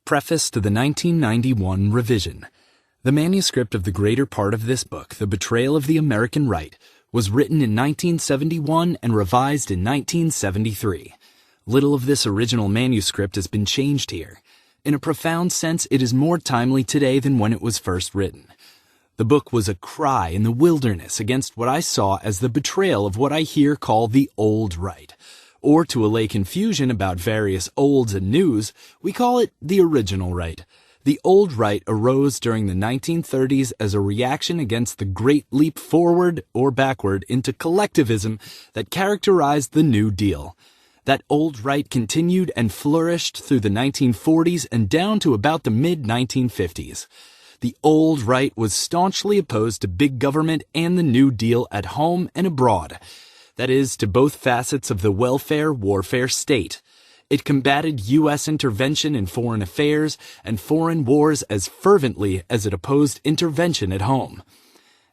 Preface to the 1991 revision. The manuscript of the greater part of this book, The Betrayal of the American Right, was written in 1971 and revised in 1973. Little of this original manuscript has been changed here. In a profound sense, it is more timely today than when it was first written. The book was a cry in the wilderness against what I saw as the betrayal of what I here call the old right. Or to allay confusion about various olds and news, we call it the original right. The old right arose during the 1930s as a reaction against the great leap forward or backward into collectivism that characterized the New Deal. That old right continued and flourished through the 1940s and down to about the mid-1950s. The old right was staunchly opposed to big government and the New Deal at home and abroad. That is, to both facets of the welfare-warfare state. It combated U.S. intervention in foreign affairs and foreign wars as fervently as it opposed intervention at home.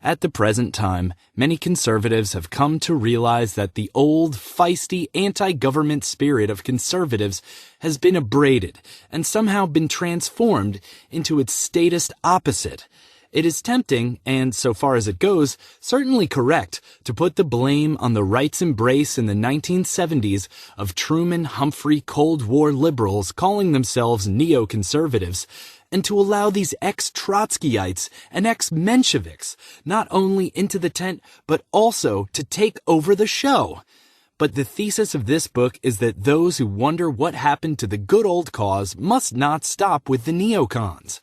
At the present time, many conservatives have come to realize that the old, feisty, anti-government spirit of conservatives has been abraded and somehow been transformed into its statist opposite. It is tempting, and so far as it goes, certainly correct, to put the blame on the right's embrace in the 1970s of Truman-Humphrey Cold War liberals calling themselves neoconservatives, and to allow these ex-Trotskyites and ex-Mensheviks not only into the tent, but also to take over the show. But the thesis of this book is that those who wonder what happened to the good old cause must not stop with the neocons.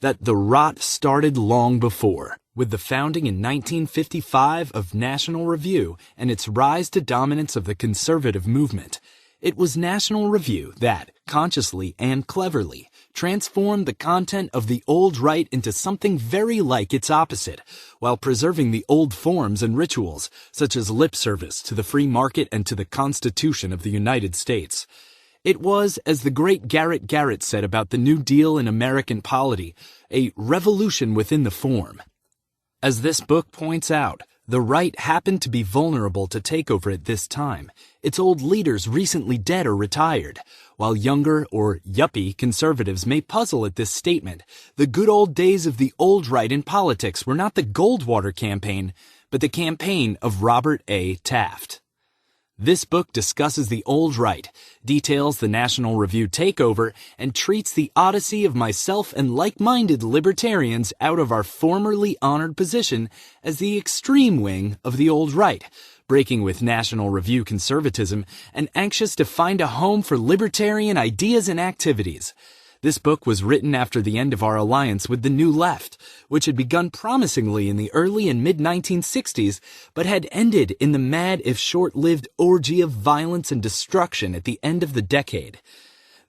That the rot started long before, with the founding in 1955 of National Review and its rise to dominance of the conservative movement. It was National Review that, consciously and cleverly, transformed the content of the old right into something very like its opposite, while preserving the old forms and rituals, such as lip service to the free market and to the Constitution of the United States. It was, as the great Garrett said about the New Deal in American polity, a revolution within the form. As this book points out, the right happened to be vulnerable to takeover at this time, its old leaders recently dead or retired. While younger or yuppie conservatives may puzzle at this statement, the good old days of the old right in politics were not the Goldwater campaign, but the campaign of Robert A. Taft. This book discusses the old right, details the National Review takeover, and treats the odyssey of myself and like-minded libertarians out of our formerly honored position as the extreme wing of the old right, breaking with National Review conservatism and anxious to find a home for libertarian ideas and activities. This book was written after the end of our alliance with the New Left, which had begun promisingly in the early and mid-1960s, but had ended in the mad if short-lived orgy of violence and destruction at the end of the decade.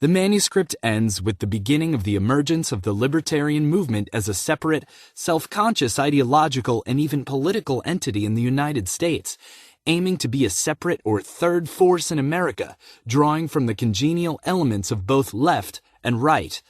The manuscript ends with the beginning of the emergence of the libertarian movement as a separate, self-conscious ideological and even political entity in the United States, aiming to be a separate or third force in America, drawing from the congenial elements of both left and right.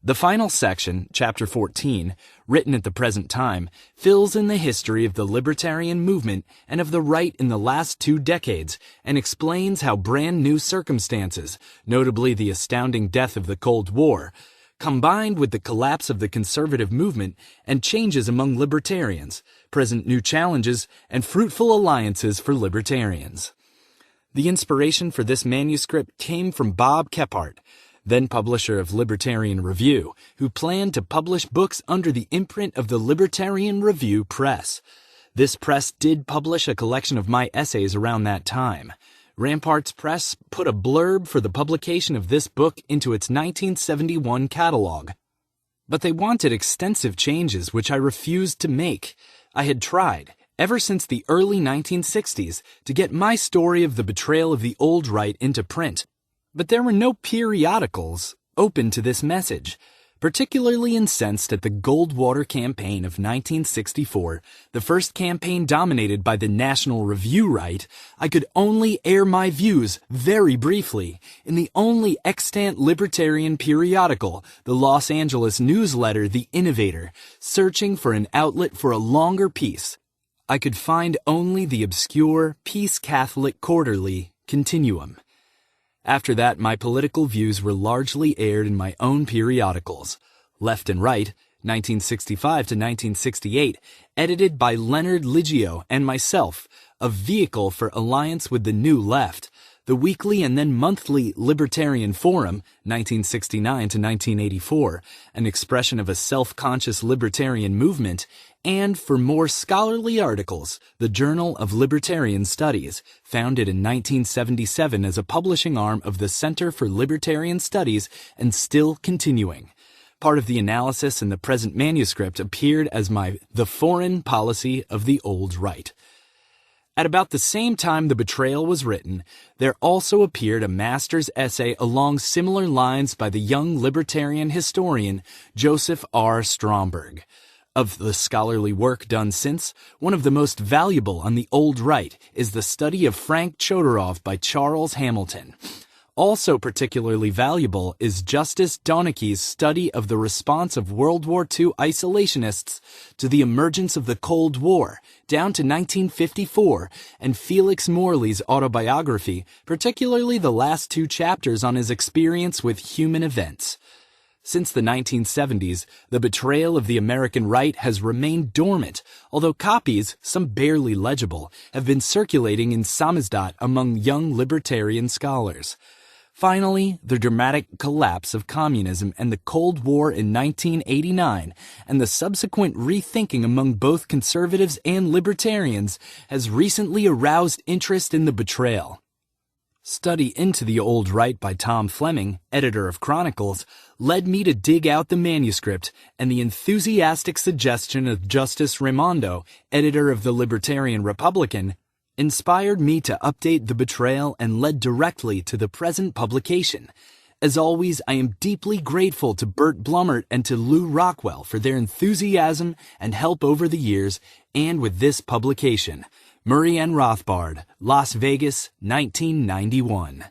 The final section, Chapter 14, written at the present time, fills in the history of the libertarian movement and of the right in the last 2 decades and explains how brand new circumstances, notably the astounding death of the Cold War, combined with the collapse of the conservative movement and changes among libertarians, present new challenges and fruitful alliances for libertarians. The inspiration for this manuscript came from Bob Kephart, then publisher of Libertarian Review, who planned to publish books under the imprint of the Libertarian Review Press. This press did publish a collection of my essays around that time. Ramparts Press put a blurb for the publication of this book into its 1971 catalog. But they wanted extensive changes which I refused to make. I had tried, ever since the early 1960s, to get my story of the betrayal of the old right into print. But there were no periodicals open to this message. Particularly incensed at the Goldwater campaign of 1964, the first campaign dominated by the National Review right, I could only air my views very briefly in the only extant libertarian periodical, the Los Angeles newsletter The Innovator, searching for an outlet for a longer piece. I could find only the obscure Peace Catholic Quarterly Continuum. After that, my political views were largely aired in my own periodicals. Left and Right, 1965 to 1968, edited by Leonard Liggio and myself, a vehicle for alliance with the New Left, the weekly and then monthly Libertarian Forum, 1969 to 1984, an expression of a self-conscious libertarian movement, and for more scholarly articles, the Journal of Libertarian Studies, founded in 1977 as a publishing arm of the Center for Libertarian Studies and still continuing. Part of the analysis in the present manuscript appeared as my The Foreign Policy of the Old Right. At about the same time The Betrayal was written, there also appeared a master's essay along similar lines by the young libertarian historian Joseph R. Stromberg. Of the scholarly work done since, one of the most valuable on the old right is the study of Frank Chodorov by Charles Hamilton. Also particularly valuable is Justice Donaghy's study of the response of World War II isolationists to the emergence of the Cold War down to 1954, and Felix Morley's autobiography, particularly the last 2 chapters on his experience with human events. Since the 1970s, The Betrayal of the American Right has remained dormant, although copies, some barely legible, have been circulating in samizdat among young libertarian scholars. Finally, the dramatic collapse of communism and the Cold War in 1989 and the subsequent rethinking among both conservatives and libertarians has recently aroused interest in The Betrayal. Study into the Old Right by Tom Fleming, editor of Chronicles, led me to dig out the manuscript, and the enthusiastic suggestion of Justice Raimondo, editor of the Libertarian Republican, inspired me to update The Betrayal and led directly to the present publication. As always, I am deeply grateful to Bert Blumert and to Lou Rockwell for their enthusiasm and help over the years, and with this publication. Murray Rothbard, Las Vegas, 1991.